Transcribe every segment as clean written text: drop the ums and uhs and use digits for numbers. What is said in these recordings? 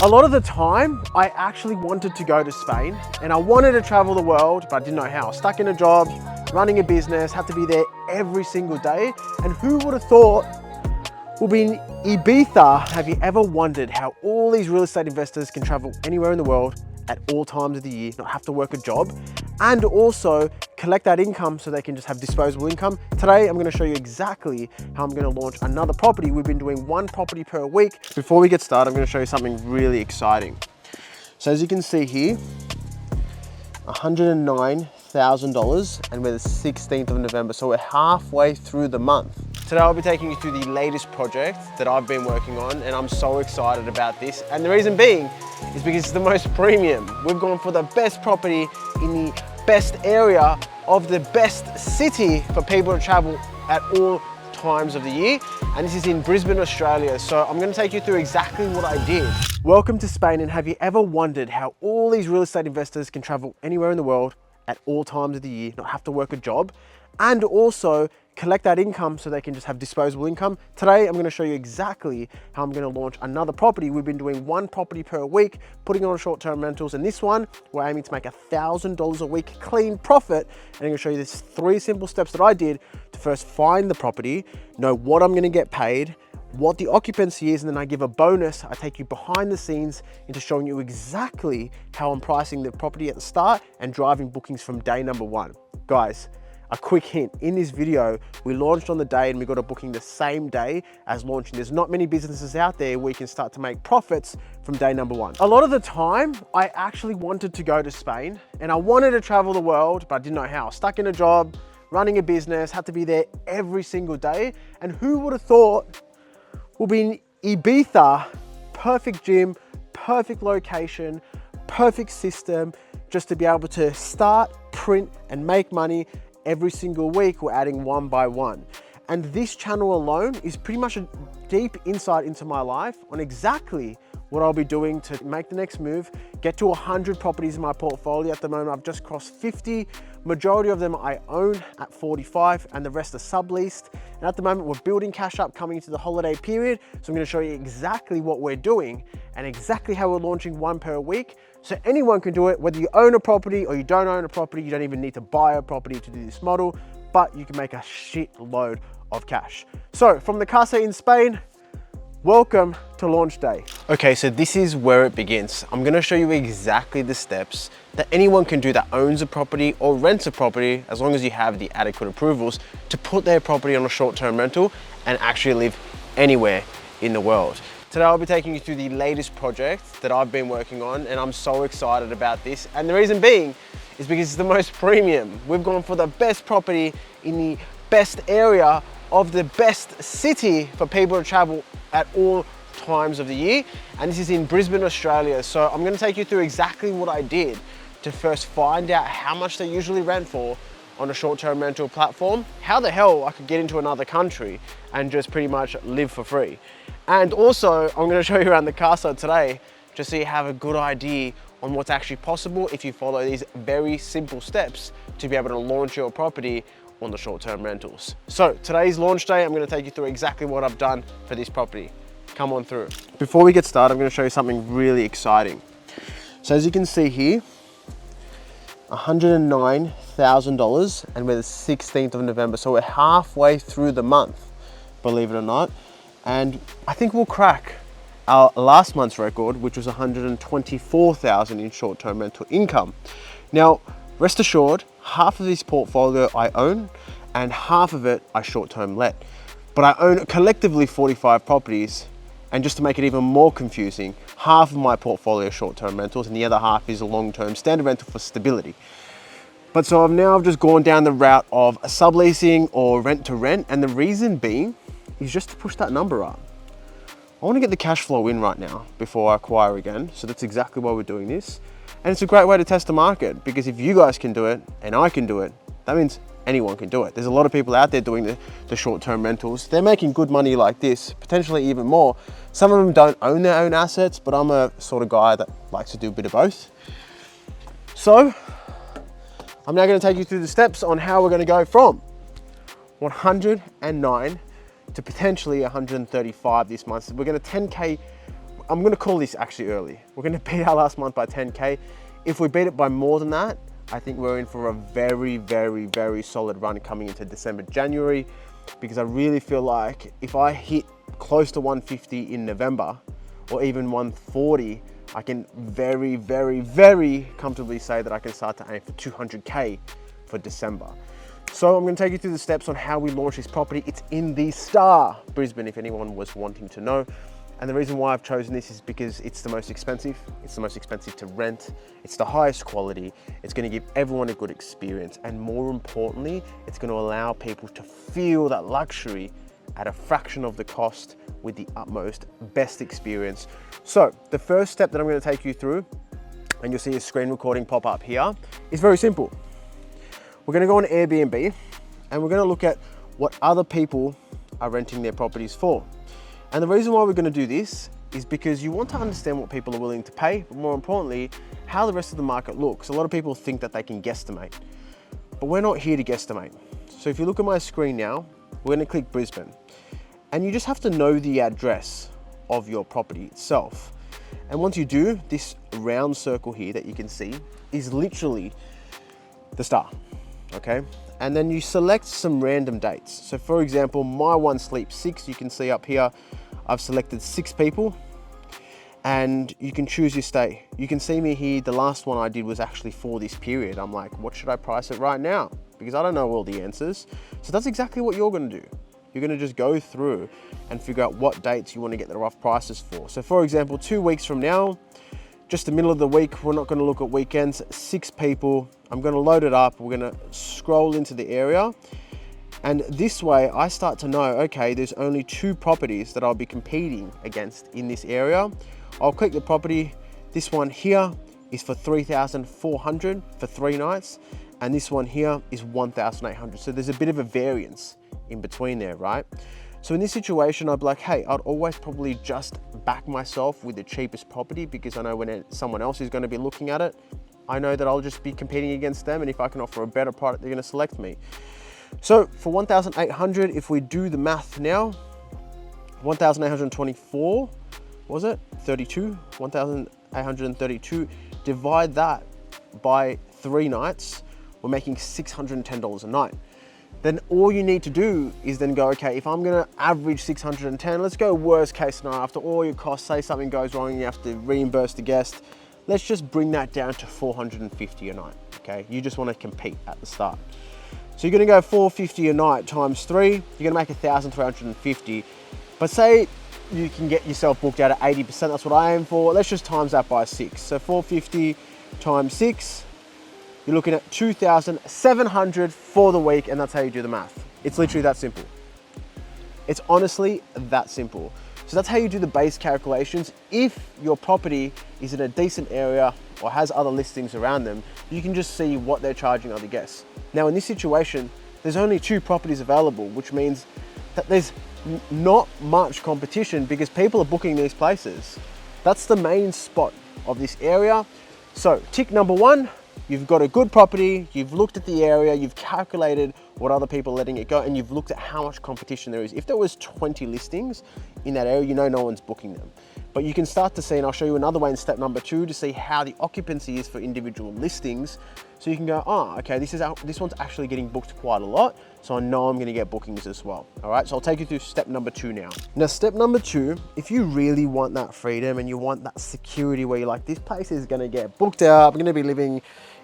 A lot of the time, I actually wanted to go to Spain and I wanted to travel the world, but I didn't know how. Stuck in a job, running a business, had to be there every single day. And who would have thought we'll be in Ibiza? Have you ever wondered how all these real estate investors can travel anywhere in the world at all times of the year, not have to work a job, and also collect that income so they can just have disposable income? Today, I'm gonna show you exactly how I'm gonna launch another property. We've been doing one property per week. Before we get started, I'm gonna show you something really exciting. So as you can see here, $109,000, and we're the 16th of November, so we're halfway through the month. Today I'll be taking you through the latest project that I've been working on, and I'm so excited about this. And the reason being is because it's the most premium. We've gone for the best property in the best area of the best city for people to travel at all times of the year. And this is in Brisbane, Australia. So I'm gonna take you through exactly what I did. Welcome to Spain, and have you ever wondered how all these real estate investors can travel anywhere in the world at all times of the year, not have to work a job, and also collect that income so they can just have disposable income? Today, I'm gonna show you exactly how I'm gonna launch another property. We've been doing one property per week, putting on short-term rentals, and this one, we're aiming to make $1,000 a week clean profit. And I'm gonna show you these 3 simple steps that I did to first find the property, know what I'm gonna get paid, what the occupancy is, and then I give a bonus. I take you behind the scenes into showing you exactly how I'm pricing the property at the start and driving bookings from day number 1. Guys, a quick hint, in this video, we launched on the day and we got a booking the same day as launching. There's not many businesses out there where you can start to make profits from day number 1. A lot of the time, I actually wanted to go to Spain and I wanted to travel the world, but I didn't know how. Stuck in a job, running a business, had to be there every single day. And who would have thought we'll be in Ibiza, perfect gym, perfect location, perfect system, just to be able to start, print, and make money every single week. We're adding one by one. And this channel alone is pretty much a deep insight into my life on exactly what I'll be doing to make the next move, get to 100 properties in my portfolio. At the moment, I've just crossed 50. Majority of them I own at 45 and the rest are subleased. And at the moment, we're building cash up coming into the holiday period. So I'm gonna show you exactly what we're doing and exactly how we're launching one per week. So anyone can do it, whether you own a property or you don't own a property. You don't even need to buy a property to do this model, but you can make a shitload of cash. So from the Casa in Spain, welcome to launch day. Okay, so this is where it begins. I'm gonna show you exactly the steps that anyone can do that owns a property or rents a property, as long as you have the adequate approvals, to put their property on a short-term rental and actually live anywhere in the world. Today I'll be taking you through the latest project that I've been working on, and I'm so excited about this. And the reason being is because it's the most premium. We've gone for the best property in the best area of the best city for people to travel at all times of the year. And this is in Brisbane, Australia. So I'm gonna take you through exactly what I did to first find out how much they usually rent for on a short-term rental platform, how the hell I could get into another country and just pretty much live for free. And also, I'm gonna show you around the Casa today, just so you have a good idea on what's actually possible if you follow these very simple steps to be able to launch your property on the short-term rentals. So today's launch day, I'm gonna take you through exactly what I've done for this property. Come on through. Before we get started, I'm gonna show you something really exciting. So as you can see here, $109,000, and we're the 16th of November, so we're halfway through the month, believe it or not. And I think we'll crack our last month's record, which was $124,000 in short-term rental income. Now, rest assured, half of this portfolio I own and half of it I short-term let. But I own collectively 45 properties, and just to make it even more confusing, half of my portfolio is short-term rentals and the other half is a long-term standard rental for stability. But so I've just gone down the route of subleasing or rent to rent, and the reason being is just to push that number up. I want to get the cash flow in right now before I acquire again. So that's exactly why we're doing this. And it's a great way to test the market, because if you guys can do it and I can do it, that means anyone can do it. There's a lot of people out there doing the short-term rentals. They're making good money like this, potentially even more. Some of them don't own their own assets, but I'm a sort of guy that likes to do a bit of both. So I'm now going to take you through the steps on how we're going to go from 109 to potentially 135 this month. So we're going to 10K I'm gonna call this actually early. We're gonna beat our last month by 10K. If we beat it by more than that, I think we're in for a very, very, very solid run coming into December, January, because I really feel like if I hit close to 150 in November or even 140, I can very, very, very comfortably say that I can start to aim for 200K for December. So I'm going to take you through the steps on how we launch this property. It's in the Star, Brisbane, if anyone was wanting to know. And the reason why I've chosen this is because it's the most expensive. It's the most expensive to rent. It's the highest quality. It's going to give everyone a good experience. And more importantly, it's going to allow people to feel that luxury at a fraction of the cost with the utmost best experience. So the first step that I'm going to take you through, and you'll see a screen recording pop up here, is very simple. We're going to go on Airbnb and we're going to look at what other people are renting their properties for. And the reason why we're going to do this is because you want to understand what people are willing to pay, but more importantly, how the rest of the market looks. A lot of people think that they can guesstimate, but we're not here to guesstimate. So if you look at my screen now, we're going to click Brisbane, and you just have to know the address of your property itself. And once you do, this round circle here that you can see is literally the Star, okay? And then you select some random dates. So for example, my one sleep 6, you can see up here, I've selected 6 people, and you can choose your stay. You can see me here, the last one I did was actually for this period. I'm like, what should I price it right now? Because I don't know all the answers. So that's exactly what you're gonna do. You're gonna just go through and figure out what dates you wanna get the rough prices for. So for example, 2 weeks from now, just the middle of the week, we're not gonna look at weekends, 6 people, I'm gonna load it up, we're gonna scroll into the area, and this way I start to know, okay, there's only 2 properties that I'll be competing against in this area. I'll click the property, this one here is for 3,400 for 3 nights, and this one here is 1,800. So there's a bit of a variance in between there, right? So in this situation, I'd be like, hey, I'd always probably just back myself with the cheapest property, because I know when someone else is going to be looking at it, I know that I'll just be competing against them, and if I can offer a better product, they're going to select me. So for 1,800, if we do the math now, 1,824, was it? 32, 1,832, divide that by 3 nights, we're making $610 a night. Then all you need to do is then go, okay, if I'm gonna average 610, let's go worst case scenario, after all your costs, say something goes wrong and you have to reimburse the guest, let's just bring that down to 450 a night, okay? You just wanna compete at the start. So you're gonna go 450 a night times 3, you're gonna make 1,350. But say you can get yourself booked out at 80%, that's what I aim for, let's just times that by 6. So 450 times 6, you're looking at 2,700 for the week, and that's how you do the math. It's literally that simple. It's honestly that simple. So that's how you do the base calculations. If your property is in a decent area or has other listings around them, you can just see what they're charging other guests. Now in this situation, there's only 2 properties available, which means that there's not much competition because people are booking these places. That's the main spot of this area. So tick number 1, you've got a good property, you've looked at the area, you've calculated what other people are letting it go, and you've looked at how much competition there is. If there was 20 listings in that area, you know no one's booking them. But you can start to see, and I'll show you another way in step number 2 to see how the occupancy is for individual listings. So you can go, oh, okay, this one's actually getting booked quite a lot, so I know I'm gonna get bookings as well. All right, so I'll take you through step number 2 now. Now, step number 2, if you really want that freedom and you want that security where you're like, this place is gonna get booked out, I'm gonna be living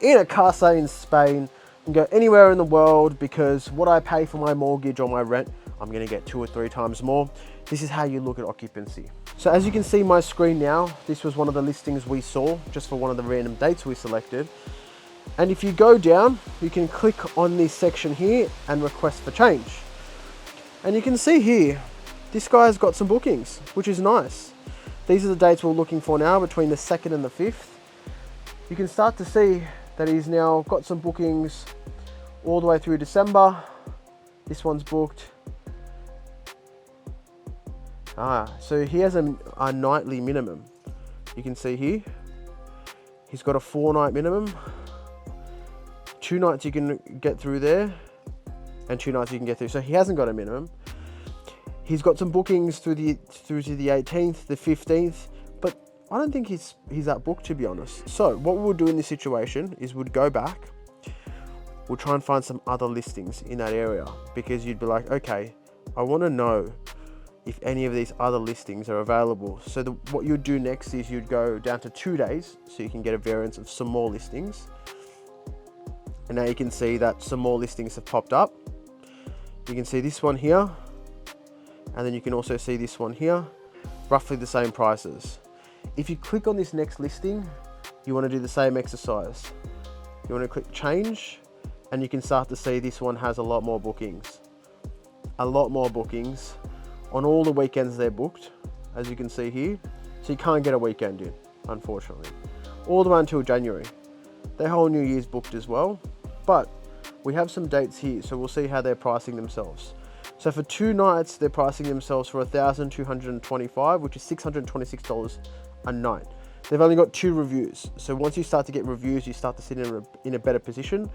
in a casa in Spain, and go anywhere in the world because what I pay for my mortgage or my rent, I'm gonna get 2 or 3 times more. This is how you look at occupancy. So as you can see my screen now, this was one of the listings we saw just for one of the random dates we selected. And if you go down, you can click on this section here and request for change. And you can see here, this guy's got some bookings, which is nice. These are the dates we're looking for now, between the 2nd and the 5th. You can start to see that he's now got some bookings all the way through December. This one's booked. So he has a nightly minimum. You can see here, he's got a 4-night minimum. 2 nights you can get through there, and 2 nights you can get through. So he hasn't got a minimum. He's got some bookings through to the 18th, the 15th, I don't think he's that booked, to be honest. So what we'll do in this situation is we'd go back, we'll try and find some other listings in that area, because you'd be like, okay, I want to know if any of these other listings are available. So what you'd do next is you'd go down to 2 days, so you can get a variance of some more listings. And now you can see that some more listings have popped up. You can see this one here, and then you can also see this one here, roughly the same prices. If you click on this next listing, you want to do the same exercise. You want to click change, and you can start to see this one has a lot more bookings. A lot more bookings. On all the weekends they're booked, as you can see here. So you can't get a weekend in, unfortunately. All the way until January. Their whole New Year's booked as well. But we have some dates here, so we'll see how they're pricing themselves. So for 2 nights, they're pricing themselves for $1,225, which is $626 a night. They've only got 2 reviews. So once you start to get reviews, you start to sit in a better position.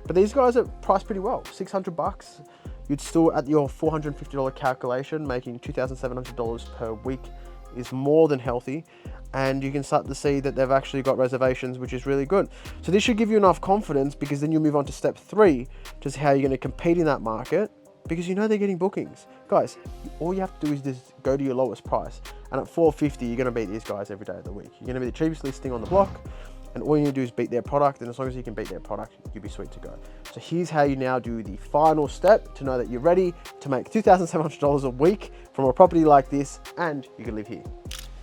But these guys are priced pretty well, 600 bucks. You'd still, at your $450 calculation, making $2,700 per week is more than healthy. And you can start to see that they've actually got reservations, which is really good. So this should give you enough confidence, because then you'll move on to step 3, just how you're going to compete in that market, because you know they're getting bookings. Guys, all you have to do is just go to your lowest price. And at $450, you're going to beat these guys every day of the week. You're going to be the cheapest listing on the block, and all you need to do is beat their product. And as long as you can beat their product, you'll be sweet to go. So here's how you now do the final step to know that you're ready to make $2,700 a week from a property like this, and you can live here.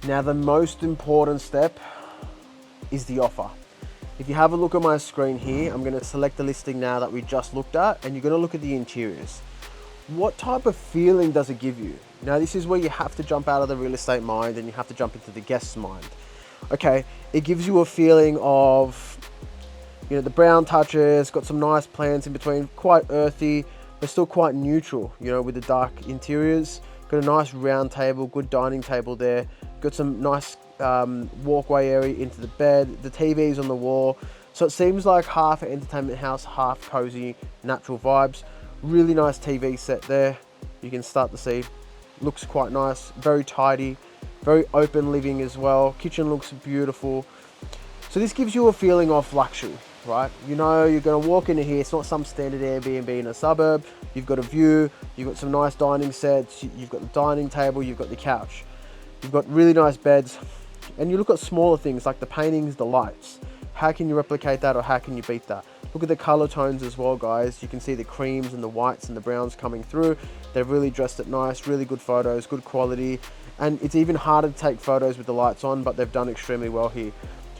Now, the most important step is the offer. If you have a look at my screen here, I'm going to select the listing now that we just looked at, and you're going to look at the interiors. What type of feeling does it give you? Now, this is where you have to jump out of the real estate mind and you have to jump into the guest's mind. Okay, it gives you a feeling of, you know, the brown touches, got some nice plants in between, quite earthy, but still quite neutral, you know, with the dark interiors. Got a nice round table, good dining table there. Got some nice walkway area into the bed. The TV's on the wall. So it seems like half an entertainment house, half cozy, natural vibes. Really nice TV set there. You can start to see, looks quite nice, very tidy, very open living as well. Kitchen looks beautiful. So this gives you a feeling of luxury, right? You know, you're gonna walk into here, it's not some standard Airbnb in a suburb. You've got a view, you've got some nice dining sets, you've got the dining table, you've got the couch. You've got really nice beds, and you look at smaller things like the paintings, the lights. How can you replicate that, or how can you beat that? Look at the color tones as well, guys. You can see the creams and the whites and the browns coming through. They've really dressed it nice, really good photos, good quality. And it's even harder to take photos with the lights on, but they've done extremely well here.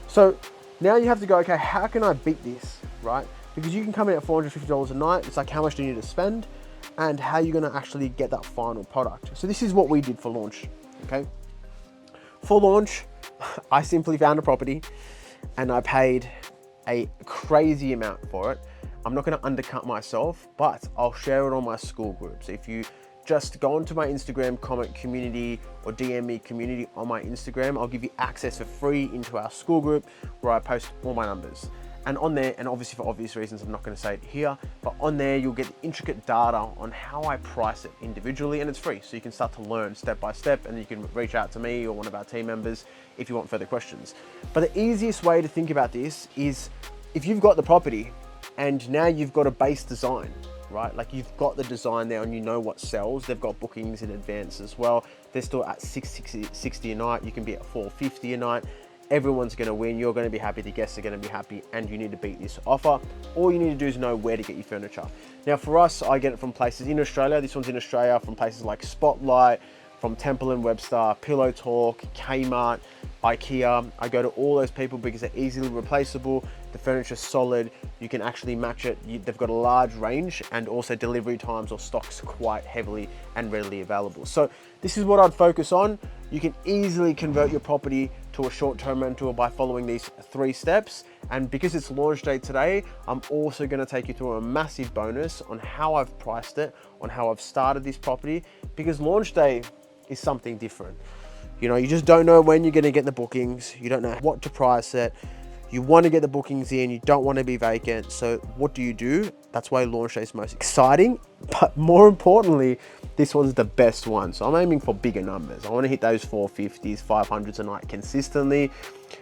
So now you have to go, okay, how can I beat this, right? Because you can come in at $450 a night. It's like, how much do you need to spend, and how you're gonna actually get that final product. So this is what we did for launch, okay? For launch, I simply found a property and I paid a crazy amount for it. I'm not gonna undercut myself, but I'll share it on my school group. So if you just go onto my Instagram, comment community, or DM me community on my Instagram, I'll give you access for free into our school group where I post all my numbers. And on there, and obviously for obvious reasons, I'm not gonna say it here, but on there, you'll get intricate data on how I price it individually, and it's free. So you can start to learn step by step, and you can reach out to me or one of our team members if you want further questions. But the easiest way to think about this is if you've got the property and now you've got a base design, right? Like you've got the design there and you know what sells. They've got bookings in advance as well. They're still at $660 a night. You can be at $450 a night. Everyone's gonna win, you're gonna be happy, the guests are gonna be happy, and you need to beat this offer. All you need to do is know where to get your furniture. Now for us, I get it from places in Australia. This one's in Australia, from places like Spotlight, from Temple & Webster, Pillow Talk, Kmart, IKEA. I go to all those people because they're easily replaceable. The furniture's solid. You can actually match it. They've got a large range, and also delivery times or stocks quite heavily and readily available. So this is what I'd focus on. You can easily convert your property to a short-term rental by following these 3 steps. And because it's launch day today, I'm also gonna take you through a massive bonus on how I've priced it, on how I've started this property, because launch day is something different. You know, you just don't know when you're gonna get the bookings. You don't know what to price it. You want to get the bookings in, you don't want to be vacant. So what do? That's why launch day is most exciting, But more importantly, this one's the best one. So I'm aiming for bigger numbers. I want to hit those 450s, 500s a night consistently.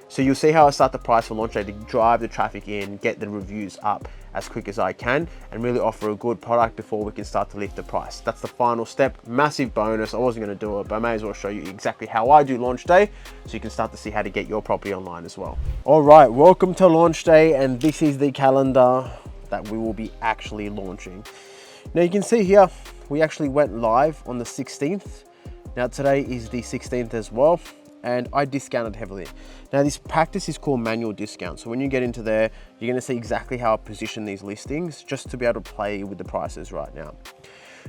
So you'll see how I start the price for launch day to drive the traffic in, get the reviews up as quick as I can, and really offer a good product before we can start to lift the price. That's the final step. Massive bonus. I wasn't going to do it, but I may as well show you exactly how I do launch day so you can start to see how to get your property online as well. All right, welcome to launch day, and this is the calendar that we will be actually launching. Now you can see here, we actually went live on the 16th. Now today is the 16th as well, and I discounted heavily. Now this practice is called manual discount. So when you get into there, you're gonna see exactly how I position these listings just to be able to play with the prices right now.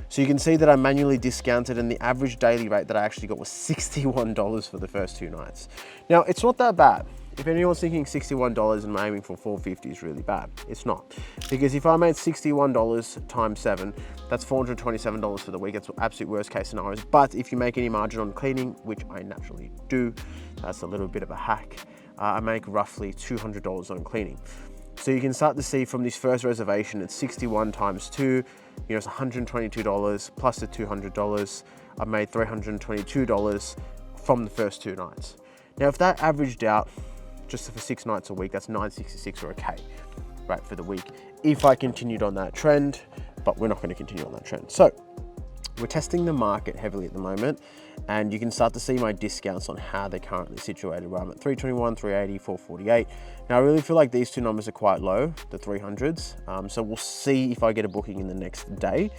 So you can see that I manually discounted, and the average daily rate that I actually got was $61 for the first 2 nights. Now it's not that bad. If anyone's thinking $61 and I'm aiming for 450 is really bad, it's not. Because if I made $61 times 7, that's $427 for the week. That's absolute worst case scenarios. But if you make any margin on cleaning, which I naturally do, that's a little bit of a hack. I make roughly $200 on cleaning. So you can start to see from this first reservation, it's 61 times 2, it's $122 plus the $200. I've made $322 from the first 2 nights. Now, if that averaged out just for 6 nights a week, that's $966 or a K, right, for the week, if I continued on that trend, but we're not going to continue on that trend. So we're testing the market heavily at the moment, and you can start to see my discounts on how they're currently situated. Right, I'm at 321, 380, 448. Now I really feel like these 2 numbers are quite low, the 300s. So we'll see if I get a booking in the next day.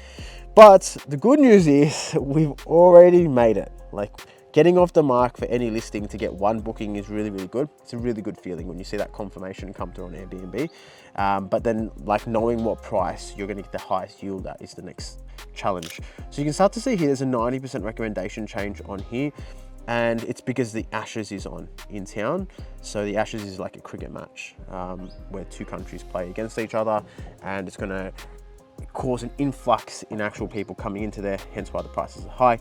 But the good news is we've already made it. Like, getting off the mark for any listing to get 1 booking is really, really good. It's a really good feeling when you see that confirmation come through on Airbnb. But then, like, knowing what price you're gonna get the highest yield at is the next challenge. So you can start to see here, there's a 90% recommendation change on here. And it's because the Ashes is on in town. So the Ashes is like a cricket match where 2 countries play against each other, and it's gonna cause an influx in actual people coming into there, hence why the prices are high.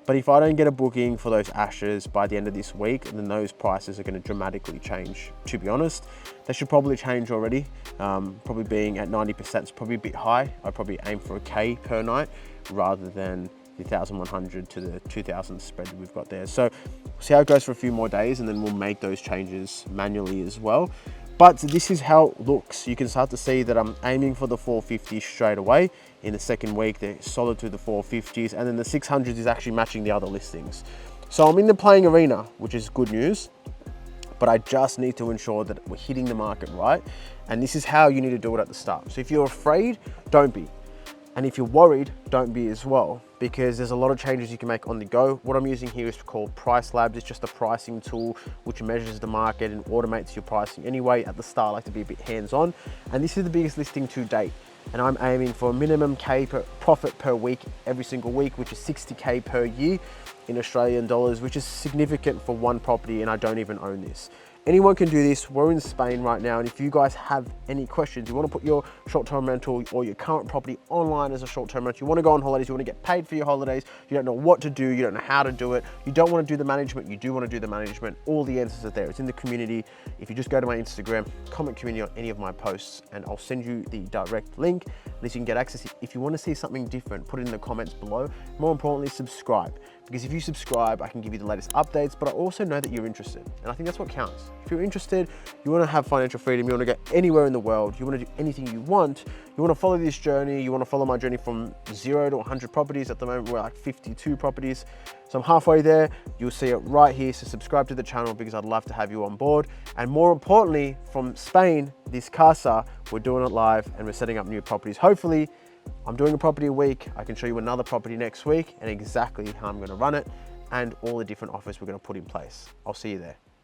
But if I don't get a booking for those Ashes by the end of this week, then those prices are going to dramatically change. To be honest, they should probably change already. Probably being at 90% is probably a bit high. I probably aim for a K per night rather than the 1,100 to the 2,000 spread that we've got there. So we'll see how it goes for a few more days, and then we'll make those changes manually as well. But this is how it looks. You can start to see that I'm aiming for the 450s straight away. In the second week, they're solid to the 450s, and then the 600s is actually matching the other listings. So I'm in the playing arena, which is good news, but I just need to ensure that we're hitting the market right. And this is how you need to do it at the start. So if you're afraid, don't be. And if you're worried, don't be as well, because there's a lot of changes you can make on the go. What I'm using here is called Price Labs. It's just a pricing tool which measures the market and automates your pricing anyway. At the start, I like to be a bit hands-on. And this is the biggest listing to date. And I'm aiming for a minimum K profit per week, every single week, which is 60K per year in Australian dollars, which is significant for 1 property, and I don't even own this. Anyone can do this. We're in Spain right now, and if you guys have any questions, you want to put your short-term rental or your current property online as a short-term rental, you want to go on holidays, you want to get paid for your holidays, you don't know what to do, you don't know how to do it, you don't want to do the management, you do want to do the management, all the answers are there. It's in the community. If you just go to my Instagram, comment community on any of my posts, and I'll send you the direct link. At least you can get access. If you want to see something different, put it in the comments below. More importantly, subscribe. Because if you subscribe, I can give you the latest updates, but I also know that you're interested. And I think that's what counts. If you're interested, you want to have financial freedom, you want to go anywhere in the world, you want to do anything you want to follow this journey, you want to follow my journey from 0 to 100 properties. At the moment, we're like 52 properties. So I'm halfway there. You'll see it right here. So subscribe to the channel because I'd love to have you on board. And more importantly, from Spain, this casa, we're doing it live and we're setting up new properties. Hopefully, I'm doing a property a week. I can show you another property next week and exactly how I'm going to run it and all the different offers we're going to put in place. I'll see you there.